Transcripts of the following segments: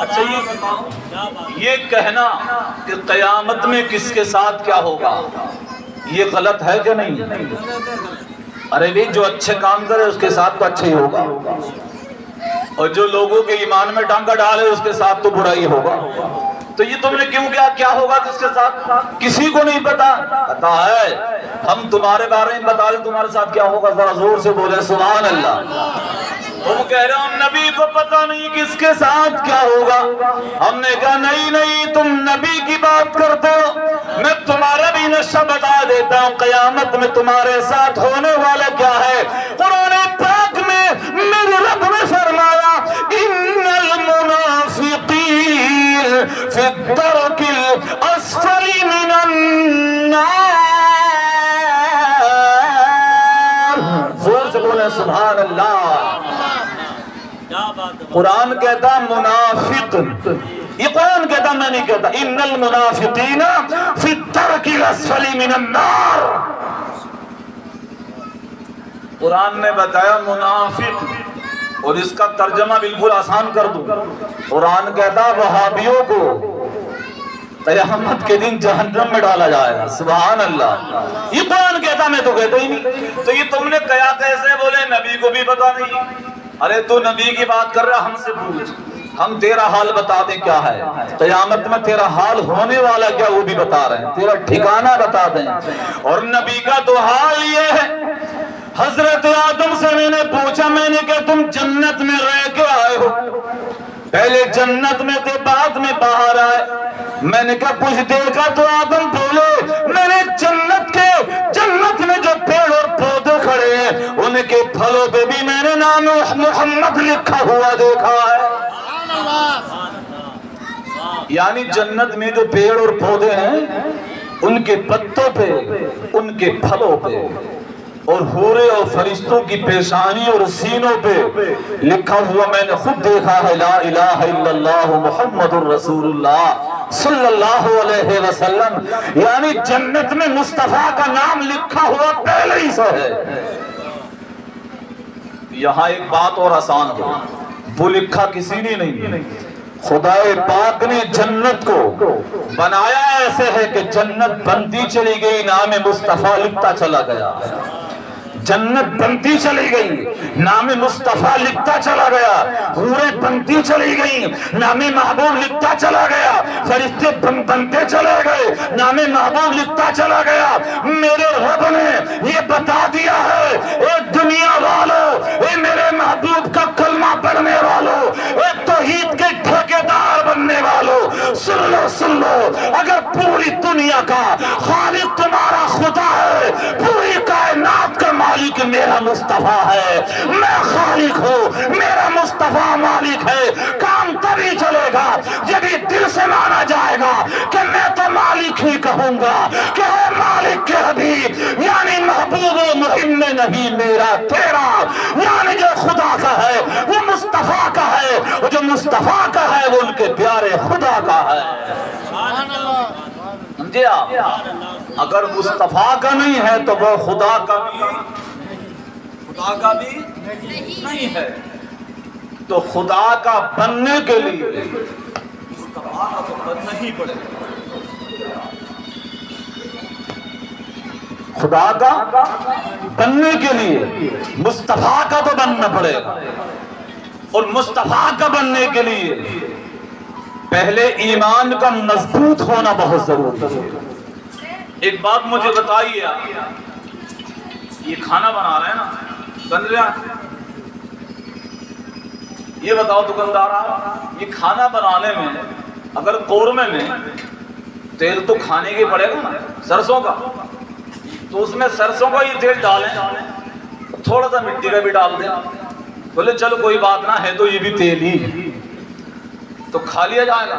اچھا یہ کہنا کہ قیامت میں کس کے ساتھ کیا ہوگا یہ غلط ہے کہ نہیں؟ ارے بھی جو اچھے کام کرے اس کے ساتھ تو اچھا ہی ہوگا، اور جو لوگوں کے ایمان میں ڈانگا ڈالے اس کے ساتھ تو برا ہی ہوگا۔ تو یہ تم نے کیوں کیا ہوگا کس کے ساتھ؟ کسی کو نہیں پتا ہے، ہم تمہارے بارے میں بتا دیں تمہارے ساتھ کیا ہوگا، ذرا زور سے بولے سبحان اللہ۔ تم کہہ رہے ہو نبی کو پتہ نہیں کس کے ساتھ کیا ہوگا، ہم نے کہا نہیں تم نبی کی بات کرتے ہو، میں تمہارا بھی نقشہ بتا دیتا ہوں قیامت میں تمہارے ساتھ ہونے والا کیا ہے۔ قرآن پاک میں میرے رب نے فرمایا ان المنافقین فی الدرک الاسفل من النار، زور سے بولیں سبحان اللہ۔ قرآن کہتا منافق، یہ قرآن کہتا میں نہیں کہتا، ان المنافقین فی الدرک الاسفل من النار، قرآن نے بتایا منافق، اور اس کا ترجمہ بالکل آسان کر دوں، قرآن کہتا وہابیوں کو قیامت کے دن جہنم میں ڈالا جائے گا، سبحان اللہ۔ یہ قرآن کہتا میں تو کہتا ہی نہیں، تو یہ تم نے کیا کیسے بولے نبی کو بھی پتا نہیں؟ ارے تو نبی کی بات کر رہا ہم سے پوچھ، ہم تیرا حال بتا دیں کیا ہے، قیامت میں تیرا حال ہونے والا کیا وہ بھی بتا رہے ہیں، تیرا ٹھکانہ بتا دیں۔ اور نبی کا تو حال یہ ہے، حضرت آدم سے میں نے پوچھا، میں نے کہا تم جنت میں رہ کے آئے ہو، پہلے جنت میں تھے بعد میں باہر آئے، میں نے کہا کچھ دیکھا تو آدم بولے میں نے جنت میں جو پیڑ اور پودے کھڑے ہیں ان کے پھلوں پہ بھی میں نے نام محمد لکھا ہوا دیکھا ہے۔ یعنی جنت میں جو پیڑ اور پودے ہیں ان کے پتوں پہ، ان کے پھلوں پہ، اور حورے اور فرشتوں کی پیشانی اور سینوں پہ لکھا ہوا میں نے خود دیکھا ہے لا الہ الا اللہ محمد الرسول اللہ صلی اللہ علیہ وسلم، یعنی جنت میں مصطفیٰ کا نام لکھا ہوا پہلے ہی سے ہے۔ یہاں ایک بات اور آسان ہو، وہ لکھا کسی نے نہیں، خدا پاک نے جنت کو بنایا ایسے ہے کہ جنت بنتی چلی گئی، نام مصطفیٰ لکھتا چلا گیا، جنت بنتی چلی گئی، نام مصطفیٰ لکھتا چلا گیا، حوریں بنتی چلی گئی، نام محبوب لکھتا چلا گیا، فرشتے بنتے چلے گئے، نام محبوب لکھتا چلا گیا۔ میرے رب نے یہ بتا دیا ہے اے دنیا والوں، اے میرے محبوب کا کلمہ پڑھنے والوں، اے توحید کے ٹھیکیدار بننے والوں، سن لو، اگر پوری دنیا کا خالق تمہارا خدا ہے، پوری کائنات کا مالک میرا مصطفیٰ ہے، میں خالق ہوں، میرا مصطفیٰ مالک ہے، کام تبھی چلے گا جب یہ دل سے مانا جائے گا کہ میں تو مالک ہی کہوں گا کہ اے مالک کے حبیب، یعنی محبوب و محب نہیں میرا تیرا، یعنی جو خدا کا ہے وہ مصطفیٰ کا ہے، اور جو مصطفیٰ کا ہے وہ ان کے پیارے خدا کا ہے۔ سمجھے آپ؟ اگر مصطفیٰ کا نہیں ہے تو وہ خدا کا بھی نہیں ہے، تو خدا کا بننے کے لیے مصطفیٰ کا تو بننا ہی پڑے گا، خدا کا بننے کے لیے مصطفیٰ کا تو بننا پڑے گا، اور مصطفیٰ کا بننے کے لیے پہلے ایمان کا مضبوط ہونا بہت ضروری ہے۔ ایک بات مجھے بتائیے، یہ کھانا بنا رہے ہیں نا، بن رہا یہ بتاؤ دکاندارا، یہ کھانا بنانے میں اگر قورمے میں تیل تو کھانے کے پڑے گا نا، سرسوں کا، تو اس میں سرسوں کا یہ تیل ڈالیں، تھوڑا سا مٹی کا بھی ڈال دیں، بولے چلو کوئی بات نہ ہے تو یہ بھی تیل ہی، تو کھا لیا جائے گا۔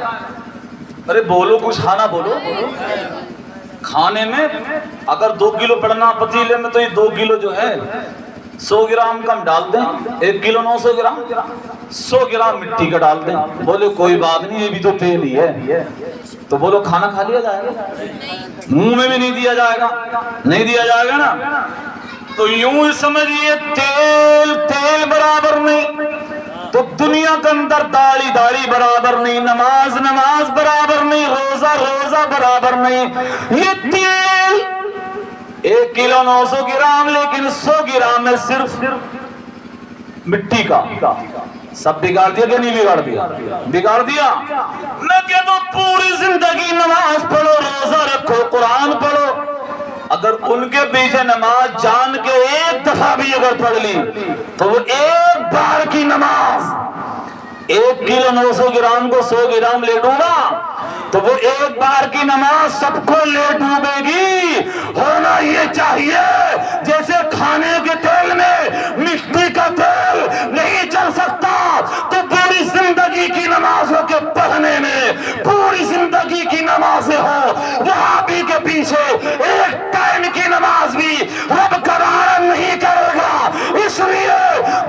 ارے بولو کچھ، کھانا بولو۔ کھانے میں اگر 2 کلو پڑنا پتیلے میں تو یہ 2 کلو جو ہے 100 گرام کم ڈال دیں، 1 کلو 900 گرام، 100 گرام مٹی کا ڈال دیں، بولے کوئی بات نہیں یہ بھی تو تیل ہی ہے، تو بولو کھانا کھا لیا جائے گا؟ منہ میں بھی نہیں دیا جائے گا، نہیں دیا جائے گا نا۔ تو یوں ہی سمجھئے تیل برابر نہیں، تو دنیا کے اندر داڑھی برابر نہیں، نماز برابر نہیں، روزہ برابر نہیں۔ یہ تیل 1 کلو 900 گرام، لیکن 100 گرام میں صرف مٹی کا، سب بگاڑ دیا کہ نہیں بگاڑ دیا؟ بگاڑ دیا۔ میں کہتا ہوں پوری زندگی نماز پڑھو، روزہ رکھو، قرآن پڑھو، اگر ان کے پیچھے نماز جان کے ایک دفعہ بھی اگر پڑھ لی تو وہ ایک بار کی نماز 1 کلو 900 گرام کو 100 گرام لے ڈوبا تو وہ ایک بار کی نماز سب کو لے ڈوبے گی۔ ہونا یہ چاہیے جیسے کھانے کے تیل میں مٹی کا تیل نہیں چل سکتا تو پوری زندگی کی نمازوں کے پڑھنے میں پوری زندگی کی نمازیں ہو، وہابی کے پیچھے ایک ٹائم کی نماز بھی رب قرار نہیں کرے گا۔ اس لیے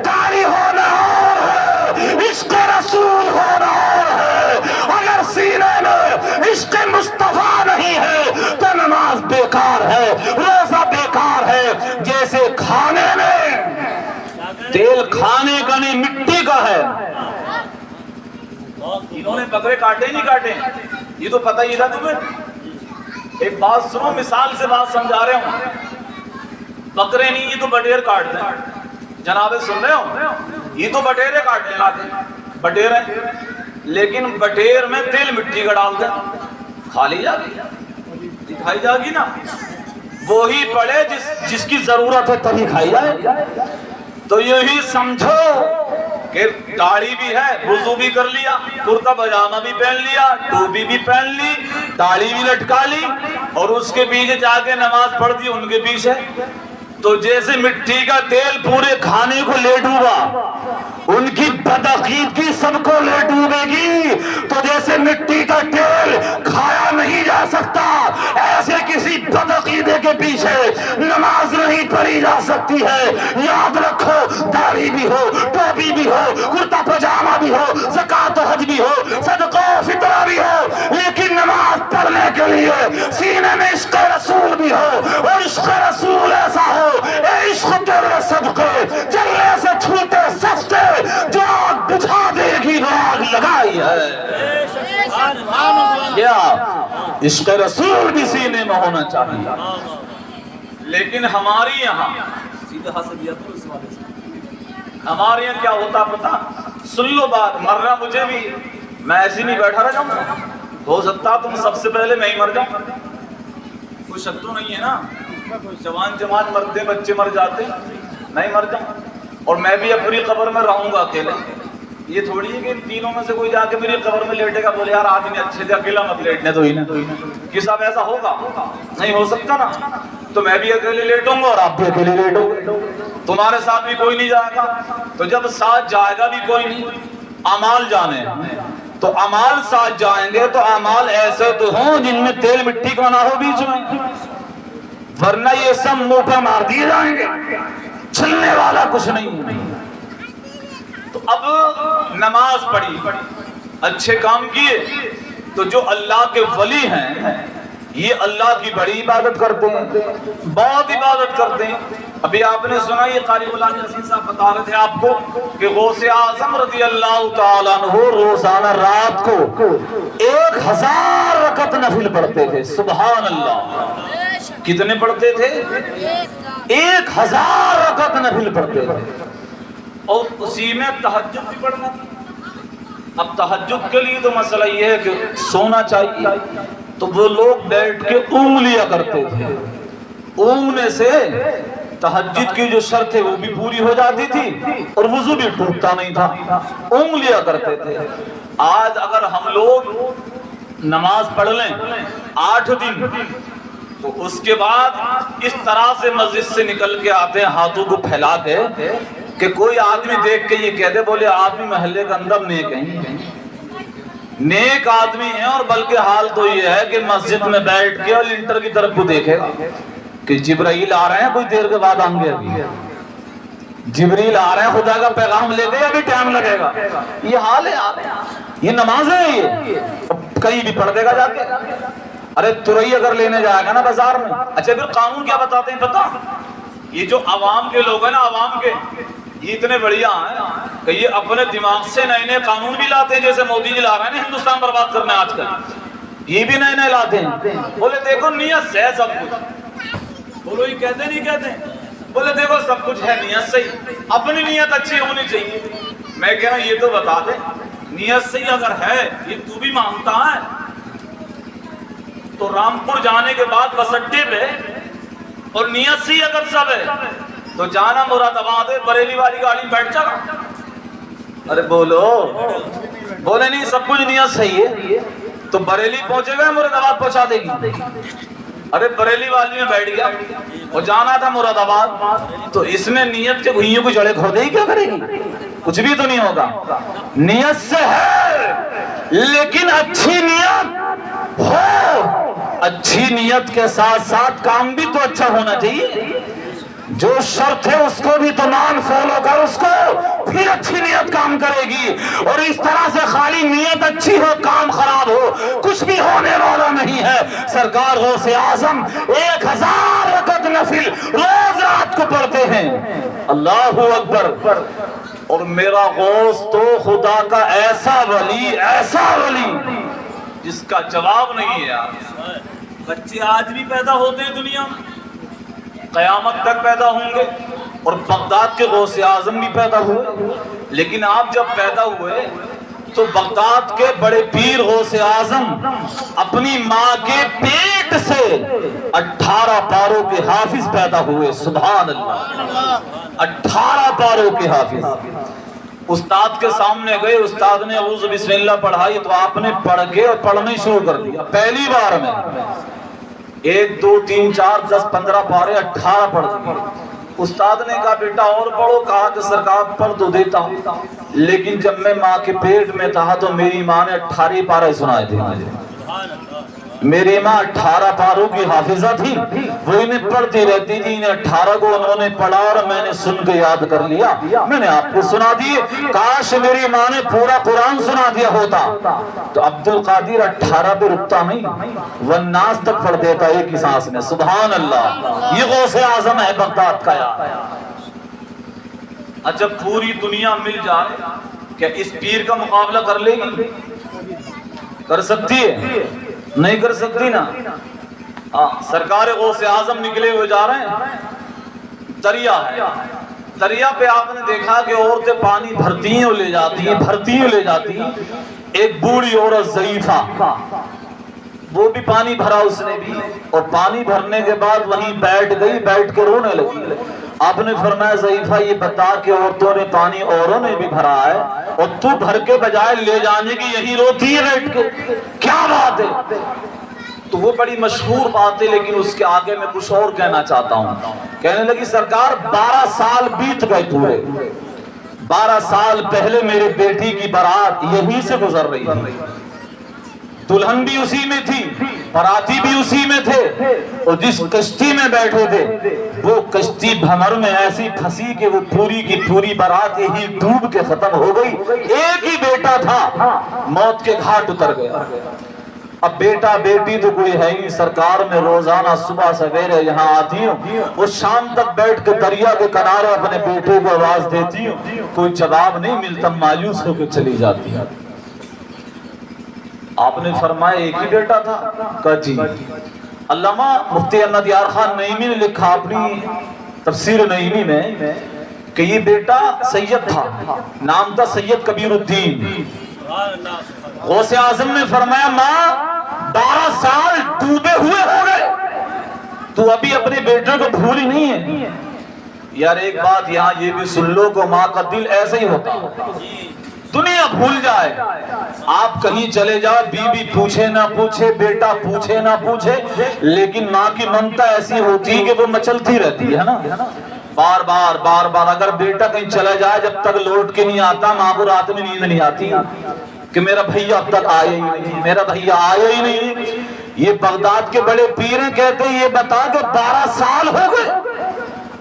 داڑھی ہونا اور ہے، عشق رسول ہونا اور ہے۔ اگر سینے میں عشق مصطفیٰ نہیں ہے تو نماز بیکار ہے، روزہ بیکار ہے۔ جیسے کھانے میں تیل کھانے کا نہیں مٹی کا ہے۔ انہوں نے بکرے کاٹے نہیں کاٹے، یہ تو پتہ ہی تھا تمہیں۔ ایک بات سنو، مثال سے بات سمجھا رہے ہوں۔ بکرے نہیں، یہ تو بٹیر کاٹتے ہیں۔ جناب سن رہے ہو، یہ تو بٹیرے کاٹنے لاتے ہیں، بٹیرے، لیکن بٹیر میں تیل مٹی کا ڈال دیں، کھا لی جاگی، کھائی جاگی نا۔ وہی پڑے جس کی ضرورت ہے تبھی کھائی جائے۔ تو یہی سمجھو کہ داڑھی بھی ہے، وضو بھی کر لیا، کرتا پاجامہ بھی پہن لیا، ٹوپی بھی پہن لی، داڑھی بھی لٹکا لی، اور اس کے پیچھے جا کے نماز پڑھ دی ان کے پیچھے، تو جیسے مٹی کا تیل پورے کھانے کو لے ڈوبا، ان کی بدعقیدگی سب کو لے ڈوبے گی۔ تو جیسے مٹی کا تیل کھایا نہیں جا سکتا، ایسے کسی بدعقیدے کے پیچھے نماز نہیں پڑھی جا سکتی ہے۔ یاد رکھو، داڑھی بھی ہو، ٹوپی بھی ہو، کرتا پاجامہ بھی ہو، زکوٰۃ و حج بھی ہو، صدقہ و فطرہ بھی ہو، لیکن نماز پڑھنے کے لیے سینے میں عشق رسول بھی ہو، اور عشق رسول ایسا ہو، اے عشق تیرے صدقے چلنے سے چھوٹے سستے، جو آگ بجھا دے گی وہ آگ لگائی ہے۔ کیا عشق رسول بھی سینے میں ہونا چاہیے۔ لیکن ہماری یہاں ہمارے یہاں کیا ہوتا پتا، سن لو بات، مرنا مجھے بھی، میں ایسی نہیں بیٹھا رہ جاؤں، ہو سکتا تم سب سے پہلے میں ہی مر جاؤں، کوئی شک تو نہیں ہے نا۔ جوان مرتے، بچے مر جاتے، نہیں مر جاؤں، اور میں بھی اپنی قبر میں رہوں گا اکیلے۔ یہ تھوڑی ہے کہ ان تینوں میں سے کوئی جا کے میری قبر میں لیٹے گا، بولے یار آدمی اچھے سے اکیلا مت لیٹنے تو ہی نا، کہ صاحب ایسا ہوگا؟ نہیں ہو سکتا نا۔ تو میں بھی اکیلے لیٹوں گا اور آپ بھی اکیلے لیٹو گے، تمہارے ساتھ بھی کوئی نہیں جائے گا۔ تو جب ساتھ جائے گا بھی کوئی نہیں، اعمال جانے تو اعمال ساتھ جائیں گے، تو اعمال ایسے تو ہوں جن میں تیل مٹی کا نہ ہو بیچ میں، ورنہ یہ سب منہ پہ مار دیے جائیں گے، چلنے والا کچھ نہیں۔ تو اب نماز پڑھی، اچھے کام کیے، تو جو اللہ کے ولی ہیں یہ اللہ کی بڑی عبادت کرتے ہیں، بہت عبادت کرتے ہیں۔ ابھی آپ نے سنا، یہ قاری غلام یاسین صاحب بتا رہے تھے آپ کو کہ غوث اعظم رضی اللہ تعالیٰ عنہ روزانہ رات کو 1000 رکعت نفل پڑھتے تھے۔ سبحان اللہ، کتنے پڑھتے تھے؟ 1000 رکعت نفل پڑھتے تھے، اور اسی میں تہجد بھی پڑھنا تھا۔ اب تہجد کے لیے تو مسئلہ یہ ہے کہ سونا چاہیے، تو وہ لوگ بیٹھ کے اونگ لیا کرتے تھے، اونگنے سے تہجد کی جو شرط ہے وہ بھی پوری ہو جاتی تھی اور وضو بھی ٹوٹتا نہیں تھا، اونگ لیا کرتے تھے۔ آج اگر ہم لوگ نماز پڑھ لیں 8 دن، تو اس کے بعد اس طرح سے مسجد سے نکل کے آتے ہیں ہاتھوں کو پھیلا کے کہ کوئی آدمی دیکھ کے یہ کہتے، بولے آدمی محلے کے اندر نیک ہیں، نیک آدمی ہیں، اور بلکہ حال تو یہ ہے کہ مسجد میں بیٹھ کے اور لنٹر کی طرف کو دیکھے گا کہ جبرائیل آ رہے ہیں، کوئی دیر کے بعد آئیں گے، ابھی جبرائیل آ رہے ہیں، خدا کا پیغام لے کے، ابھی ٹائم لگے گا۔ یہ حال ہے، یہ نماز ہے، یہ کہیں بھی پڑھ دے گا جا کے۔ ارے ترئی اگر لینے جائے گا نا بازار میں، اچھا پھر قانون کیا بتاتے ہیں پتا؟ یہ جو عوام کے لوگ ہیں نا، عوام کے، یہ اتنے بڑھیا ہیں کہ یہ اپنے دماغ سے نئے نئے قانون بھی لاتے ہیں، جیسے مودی جی لا رہے ہیں نا ہندوستان برباد کرنے آج کل، یہ بھی نئے نئے لاتے ہیں۔ بولے دیکھو نیت سے ہے سب کچھ، بولو یہ کہتے نہیں کہتے، بولے دیکھو سب کچھ ہے نیت صحیح، اپنی نیت اچھی ہونی چاہیے۔ میں کہہ رہا ہوں یہ تو بتا دے، نیت صحیح اگر ہے، یہ تو بھی مانگتا ہے تو رامپور جانے کے بعد بس اڈے پہ اور نیت صحیح اگر سب ہے تو جانا مراد آباد ہے، بریلی والی گاڑی میں بیٹھ جا۔ ارے بولو، بولے نہیں سب کچھ نیت صحیح ہے تو بریلی پہنچے گا مراد آباد پہنچا دے گی۔ ارے بریلی والی میں بیٹھ گیا اور جانا تھا مراد آباد، تو اس میں نیت کے بھائیوں کو جڑے کھو دے گی، کیا کرے گی؟ کچھ بھی تو نہیں ہوگا۔ نیت سے ہے لیکن اچھی نیت ہو، اچھی نیت کے ساتھ ساتھ کام بھی تو اچھا ہونا چاہیے۔ جو شرط ہے اس کو بھی تمام فالو کر، اس کو پھر اچھی نیت کام کرے گی۔ اور اس طرح سے خالی نیت اچھی ہو کام خراب ہو کچھ بھی ہونے والا نہیں ہے۔ سرکار غوث اعظم 1000 رکعت نفل روز رات کو پڑھتے ہیں، اللہ اکبر۔ اور میرا غوث تو خدا کا ایسا ولی جس کا جواب نہیں ہے یار۔ بچے آج بھی پیدا ہوتے ہیں دنیا میں، قیامت تک پیدا ہوں گے، اور بغداد کے غوث اعظم بھی پیدا ہوئے، لیکن آپ جب پیدا ہوئے تو بغداد کے بڑے پیر غوث اعظم اپنی ماں کے پیٹ سے 18 پاروں کے حافظ پیدا ہوئے، سبحان اللہ، 18 پاروں کے حافظ۔ استاد کے سامنے گئے، استاد نے اعوذ بسم اللہ پڑھائی تو آپ نے پڑھ کے اور پڑھنے شروع کر دیا پہلی بار میں، 1 2 3 4 10 15 پارے 18 پڑھ دیے۔ استاد نے کہا بیٹا اور پڑھو، کہا کہ سرکار پڑھ تو دیتا ہوں لیکن جب میں ماں کے پیٹ میں تھا تو میری ماں نے 18 پارے سنائے تھے مجھے۔ میری ماں 18 پاروں کی حافظہ تھی، وہ انہیں پڑھتی رہتی تھی، انہیں 18 کو انہوں نے پڑھا اور میں نے سن کے یاد کر لیا، میں نے آپ کو سنا دیے۔ کاش میری ماں نے پورا قرآن سنا دیا ہوتا تو عبد القادر 18 پہ رکتا نہیں، والناس تک پڑھ دیتا ایک ہی سانس میں، سبحان اللہ۔ یہ غوث اعظم ہے بغداد کا یار۔ اچھا پوری دنیا مل جائے کیا اس پیر کا مقابلہ کر لے گی؟ کر سکتی ہے؟ نہیں کر سکتی نا۔ سرکار غوث اعظم نکلے ہوئے جا رہے ہیں، دریا ہے، دریا پہ آپ نے دیکھا کہ عورتیں پانی بھرتی ہیں اور لے جاتی ہیں۔ ایک بوڑھی عورت ضعیفہ، وہ بھی پانی بھرا اس نے بھی، اور پانی بھرنے کے بعد وہیں بیٹھ گئی، بیٹھ کے رونے لگی۔ آپ نے فرمایا ضعیفہ یہ بتا کہ عورتوں نے پانی اوروں نے بھی بھرا ہے اور تو بھر کے بجائے لے جانے کی یہی روتی ہے بیٹھ کے، کیا بات ہے؟ تو وہ بڑی مشہور بات ہے لیکن اس کے آگے میں کچھ اور کہنا چاہتا ہوں۔ کہنے لگی سرکار 12 سال بیت گئے پورے، 12 سال پہلے میرے بیٹی کی بارات یہیں سے گزر رہی تھی، دلہن بھی اسی میں تھی، باراتی بھی اسی میں تھے، اور جس کشتی میں بیٹھے تھے وہ کشتی بھمر میں ایسی پھنسی کہ وہ پوری کی پوری بارات یہی ڈوب کے ختم ہو گئی۔ ایک ہی بیٹا تھا، موت کے گھاٹ اتر گیا۔ اب بیٹا بیٹی تو کوئی ہے نہیں، سرکار میں روزانہ صبح سویرے یہاں آتی ہوں، وہ شام تک بیٹھ کے دریا کے کنارے اپنے بیٹے کو آواز دیتی ہوں، کوئی جواب نہیں ملتا، مایوس ہو کے چلی جاتی ہے۔ آپ نے فرمایا ایک ہی بیٹا تھا؟ کہا جی۔ علامہ مفتی احمد یار خان نعیمی نے لکھا اپنی تفسیر نعیمی میں کہ یہ بیٹا سید تھا، نام تھا سید کبیر الدین۔ غوث اعظم نے فرمایا ماں 12 سال ڈوبے ہوئے ہو گئے، تو ابھی اپنے بیٹے کو بھولی نہیں ہے؟ یار ایک بات یہاں یہ بھی سن لو کہ ماں کا دل ایسا ہی ہوتا، دنیا بھول جائے، آپ کہیں چلے جاؤ، بیوی پوچھے نہ پوچھے، بیٹا پوچھے نہ پوچھے، لیکن ماں کی ممتا ایسی ہوتی ہے کہ وہ مچلتی رہتی ہے نا، بار بار۔ اگر بیٹا کہیں چلا جائے جب تک لوٹ کے نہیں آتا، ماں کو رات میں نیند نہیں آتی کہ میرا بھیا اب تک آیا ہی نہیں، میرا بھیا آیا ہی نہیں۔ یہ بغداد کے بڑے پیریں کہتے ہیں یہ بتا کہ 12 سال ہو گئے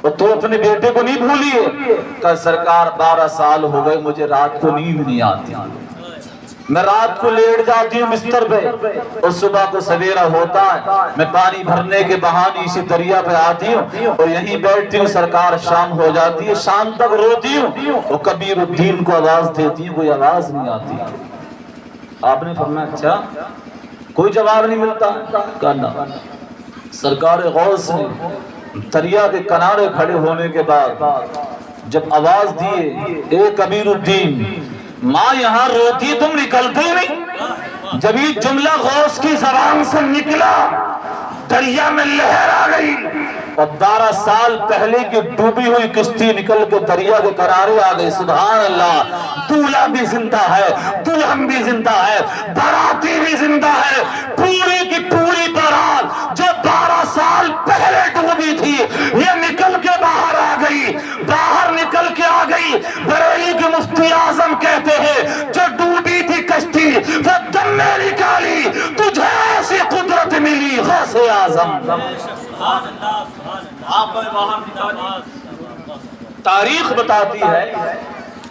اور تو اپنے بیٹے کو نہیں بھولی ہے؟ کہ سرکار 12 سال ہو گئے مجھے رات کو نیند نہیں آتی۔ میں رات کو لیٹ جاتی ہوں بستر پہ اور صبح کو سویرا ہوتا ہے میں پانی بھرنے کے بہانے اسی دریا پہ آتی ہوں اور یہیں بیٹھتی ہوں، سرکار شام ہو جاتی ہے، شام تک روتی ہوں اور کبیر الدین کو آواز دیتی ہوں، کوئی آواز نہیں آتی۔ آپ نے فرمایا اچھا کوئی جواب نہیں ملتا؟ کہنا سرکار غوث نے دریا کے کنارے کھڑے ہونے کے بعد جب آواز دیے اے کبیر الدین، ماں یہاں روتی تم نکلتے نہیں۔ جب یہ جملہ غوث کی زبان سے نکلا دریا میں لہر آ گئی اور 12 سال پہلے کی ڈوبی ہوئی کشتی نکل کے دریا کے کنارے آ گئی۔ سبحان اللہ، دولہا بھی زندہ ہے، دلہن بھی زندہ ہے، باراتی بھی زندہ ہے، پوری کی پوری بارات جو 12 سال پہلے ڈوبی تھی یہ نکل کے باہر آ گئی، باہر نکل کے آ گئی۔ بریلی کے مفتی اعظم کہتے ہیں جو ڈوبی تھی کشتی وہ دم میں نکالی، تجھے ایسی قدرت ملی غوث اعظم۔ تاریخ بتاتی ہے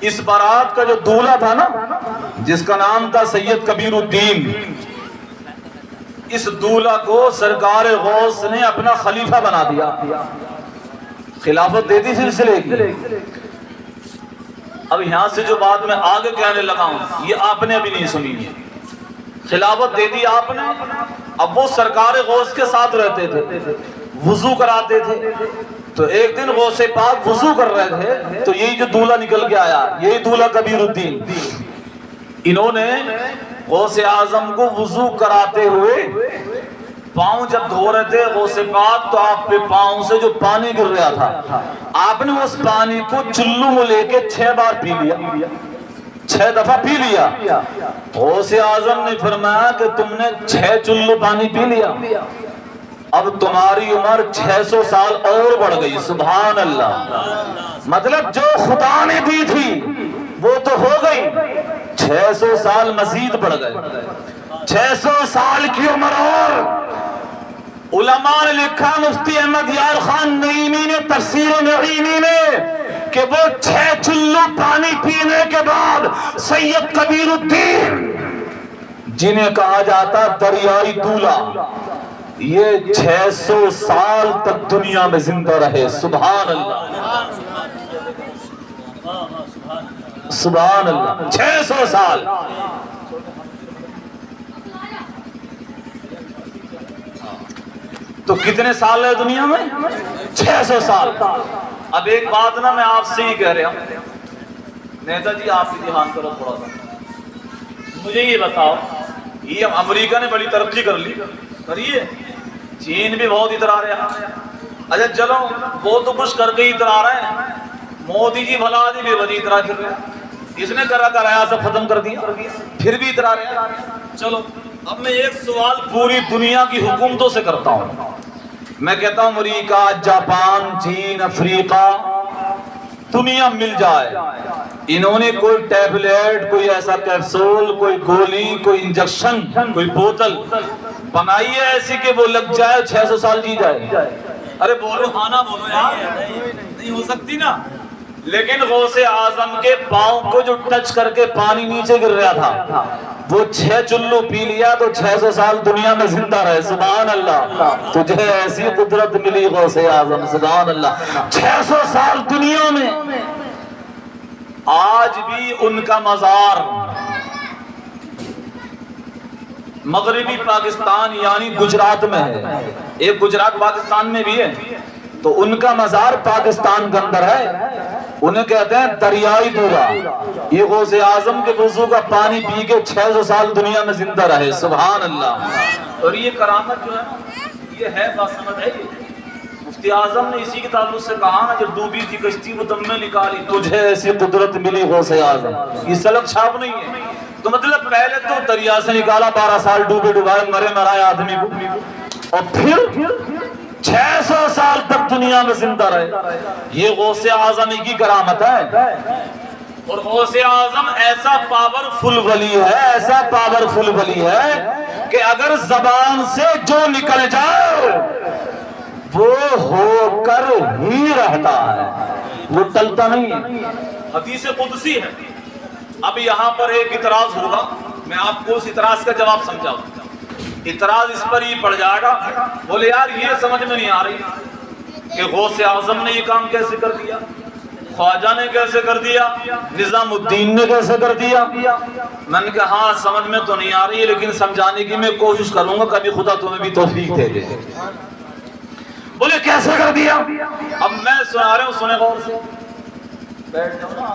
اس بارات کا جو دولہا تھا نا جس کا نام تھا سید کبیر الدین، اس دولہا کو سرکار غوث نے اپنا خلیفہ بنا دیا، خلافت دے دی سلسلے کی۔ اب یہاں سے جو بات میں آگے کہنے لگا ہوں یہ آپ نے ابھی نہیں سنی ہے۔ خلافت دے دی آپ نے، اب وہ سرکار غوث کے ساتھ رہتے تھے، وضو کراتے تھے، تو ایک دن غوث پاک وضو کر رہے تھے تو یہی جو دولہا نکل کے آیا، یہی دولہا کبیر الدین، انہوں نے غوث اعظم کو وضو کراتے ہوئے پاؤں جب دھو رہے تھے غوث پاک تو آپ پہ پاؤں سے جو پانی گر رہا تھا آپ نے اس پانی کو چلو میں لے کے 6 بار پی لیا، 6 دفعہ پی لیا۔ غوث اعظم نے فرمایا کہ تم نے 6 چلو پانی پی لیا، اب تمہاری عمر 600 سال اور بڑھ گئی۔ سبحان اللہ، مطلب جو خدا نے دی تھی وہ تو ہو گئی، 600 سال مزید بڑھ گئے، 600 سال کی عمر اور۔ علماء نے لکھا، مفتی احمد یار خان نعیمی نے تفسیر نعیمی میں، کہ وہ 6 چلو پانی پینے کے بعد سید کبیر الدین جنہیں کہا جاتا دریائی دولہا، یہ 600 سال تک دنیا میں زندہ رہے۔ سبحان اللہ، سبحان اللہ، 600 سال۔ تو کتنے سال ہے دنیا میں؟ 600 سال۔ اب ایک بات نا میں آپ سے ہی کہہ رہا ہوں، نیتا جی آپ بھی دھیان کرو تھوڑا سا، مجھے یہ بتاؤ، یہ امریکہ نے بڑی ترقی کر لی، کریے، چین بھی بہت اترا رہا، اچھا چلو وہ تو کچھ کر کے ہی اترا رہے ہیں، مودی جی بھلا دی بے وجہ اترا کر رہے ہیں، اس نے کرایا سب ختم کر دیا، پھر بھی اترا رہے ہیں۔ چلو اب میں ایک سوال پوری دنیا کی حکومتوں سے کرتا ہوں، میں کہتا ہوں امریکہ، جاپان، چین، افریقہ، دنیا مل جائے، انہوں نے کوئی ٹیبلیٹ، کوئی ایسا کیپسول، کوئی گولی، کوئی انجیکشن، کوئی بوتل بنائی ہے ایسی کہ وہ لگ جائے 600 سال جی جائے؟ ارے بولو، ہاں بولو یار، نہیں ہو سکتی نا۔ لیکن غوث اعظم کے پاؤں کو جو ٹچ کر کے پانی نیچے گر رہا تھا وہ 6 چلو پی لیا تو 600 سال دنیا میں زندہ رہے۔ سبحان اللہ، تجھے ایسی قدرت ملی غوث اعظم، سبحان اللہ، 600 سال دنیا میں۔ آج بھی ان کا مزار مغربی پاکستان یعنی گجرات میں ہے، ایک گجرات پاکستان میں بھی ہے، تو ان کا مزار پاکستان کے اندر ہے، انہیں کہتے ہیں دریائی دولہا۔ یہ غوث اعظم کے وضو کا پانی پی کے 600 سال دنیا میں زندہ رہے۔ سبحان اللہ، اور یہ کرامت جو ہے نا یہ ہے باسمت ہے۔ مفتی اعظم نے اسی کے تعلق سے کہا نا جب ڈوبی تھی کشتی وہ دم میں نکالی، تجھے ایسی قدرت ملی غوث اعظم، یہ سلک چھاپ نہیں ہے۔ تو مطلب پہلے تو دریا سے نکالا، 12 سال ڈوبے ڈوبائے مرے مرائے آدمی کو، اور پھر 600 سال تک دنیا میں زندہ رہے۔ یہ غوث اعظم کی کرامت ہے۔ اور غوث اعظم ایسا پاورفل ولی ہے، ایسا پاورفل ولی ہے کہ اگر زبان سے جو نکل جائے وہ ہو کر ہی رہتا ہے، وہ ٹلتا نہیں ہے۔ حدیث قدسی ہے، اب یہاں پر ایک اعتراض ہوگا، میں آپ کو اس اعتراض کا جواب سمجھاؤں. اعتراض اس پر ہی پڑ جائے گا، بولے یار یہ سمجھ میں نہیں آ رہی کہ غوث اعظم نے یہ کام کیسے کر دیا، خواجہ نے کیسے کر دیا، نظام الدین نے کیسے کر دیا. میں نے کہا ہاں سمجھ میں تو نہیں آ رہی ہے، لیکن سمجھانے کی میں کوشش کروں گا، کبھی خدا تمہیں بھی توفیق دے دے. بولے کیسے کر دیا؟ اب میں سنا رہا ہوں، سنے غور سے، بیٹھ جاؤ نا.